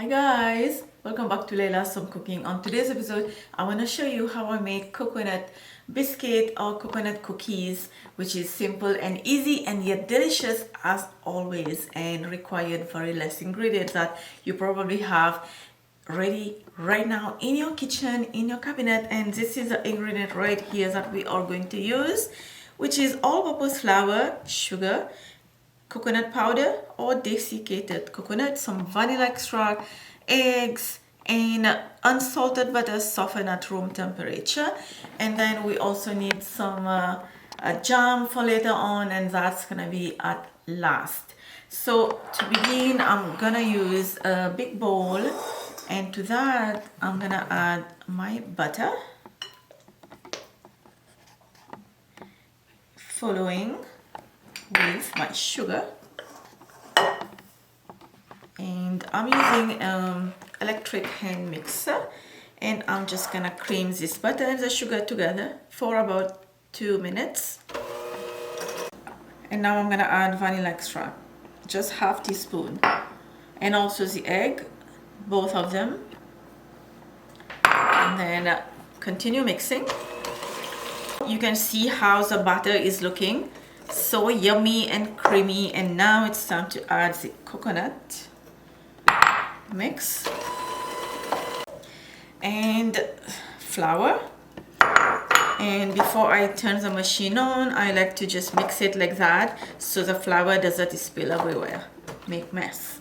Hi guys, welcome back to Laila Some Cooking. On today's episode, I want to show you how I make coconut biscuit or coconut cookies, which is simple and easy and yet delicious as always, and required very less ingredients that you probably have ready right now in your kitchen, in your cabinet. And this is the ingredient right here that we are going to use, which is all-purpose flour, sugar, coconut powder or desiccated coconut, some vanilla extract, eggs, and unsalted butter softened at room temperature. And then we also need some jam for later on, and that's gonna be at last. So to begin, I'm gonna use a big bowl, and to that I'm gonna add my butter, following with my sugar, and I'm using electric hand mixer, and I'm just gonna cream this butter and the sugar together for about 2 minutes. And now I'm gonna add vanilla extract, just half teaspoon, and also the egg, both of them, and then continue mixing. You can see how the butter is looking so yummy and creamy. And now it's time to add the coconut mix and flour. And before I turn the machine on, I like to just mix it like that so the flour doesn't spill everywhere, make mess.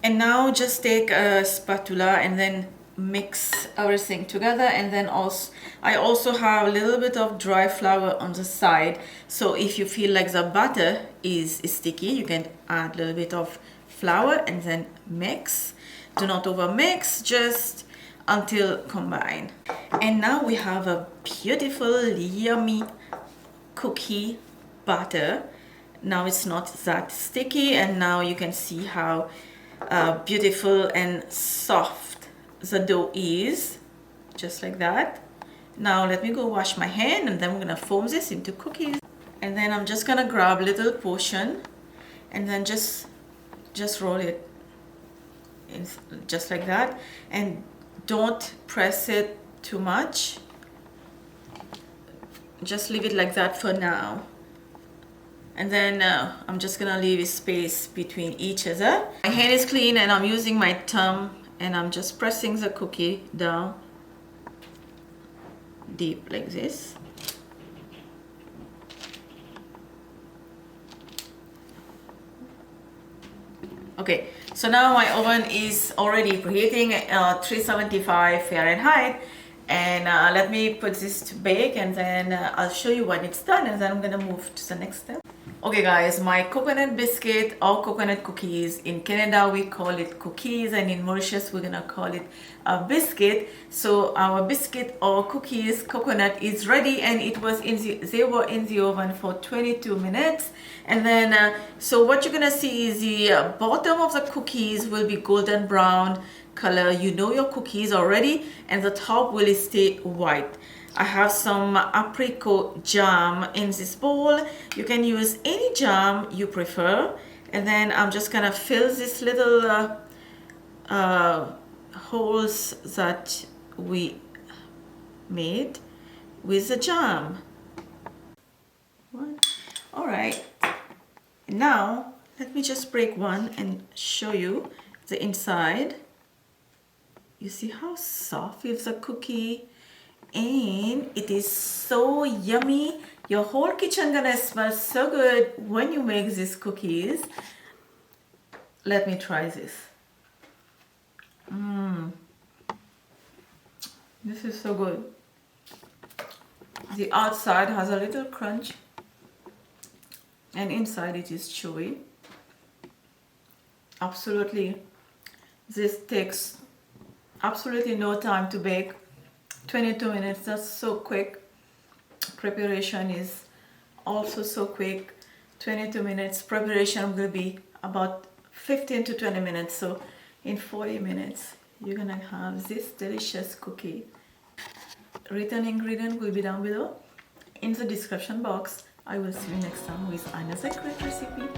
And now just take a spatula and then mix everything together. And then I also have a little bit of dry flour on the side, so if you feel like the butter is sticky, you can add a little bit of flour and then mix. Do not over mix, just until combined. And now we have a beautiful yummy cookie batter. Now it's not that sticky, and now you can see how beautiful and soft the dough is, just like that. Now let me go wash my hand, and then we're gonna form this into cookies. And then I'm just gonna grab a little portion and then just roll it in, just like that, and don't press it too much, just leave it like that for now. And then I'm just gonna leave a space between each other. My hand is clean and I'm using my thumb, and I'm just pressing the cookie down deep like this. Okay, so now my oven is already preheating 375 Fahrenheit, and let me put this to bake, and then I'll show you when it's done, and then I'm gonna move to the next step. Okay guys, my coconut biscuit or coconut cookies, in Canada we call it cookies, and in Mauritius we're gonna call it a biscuit. So our biscuit or cookies coconut is ready, and they were in the oven for 22 minutes. And then so what you're gonna see is the bottom of the cookies will be golden brown color. You know your cookies already, and the top will stay white. I have some apricot jam in this bowl. You can use any jam you prefer. And then I'm just gonna fill this little holes that we made with the jam. All right, now let me just break one and show you the inside. You see how soft is the cookie, and it is so yummy. Your whole kitchen gonna smell so good when you make these cookies. Let me try this. This is so good. The outside has a little crunch, and inside it is chewy. Absolutely, this takes absolutely no time to bake. 22 minutes, that's so quick. Preparation is also so quick. 22 minutes. Preparation will be about 15 to 20 minutes. So in 40 minutes, you're gonna have this delicious cookie. Written ingredient will be down below in the description box. I will see you next time with another great recipe.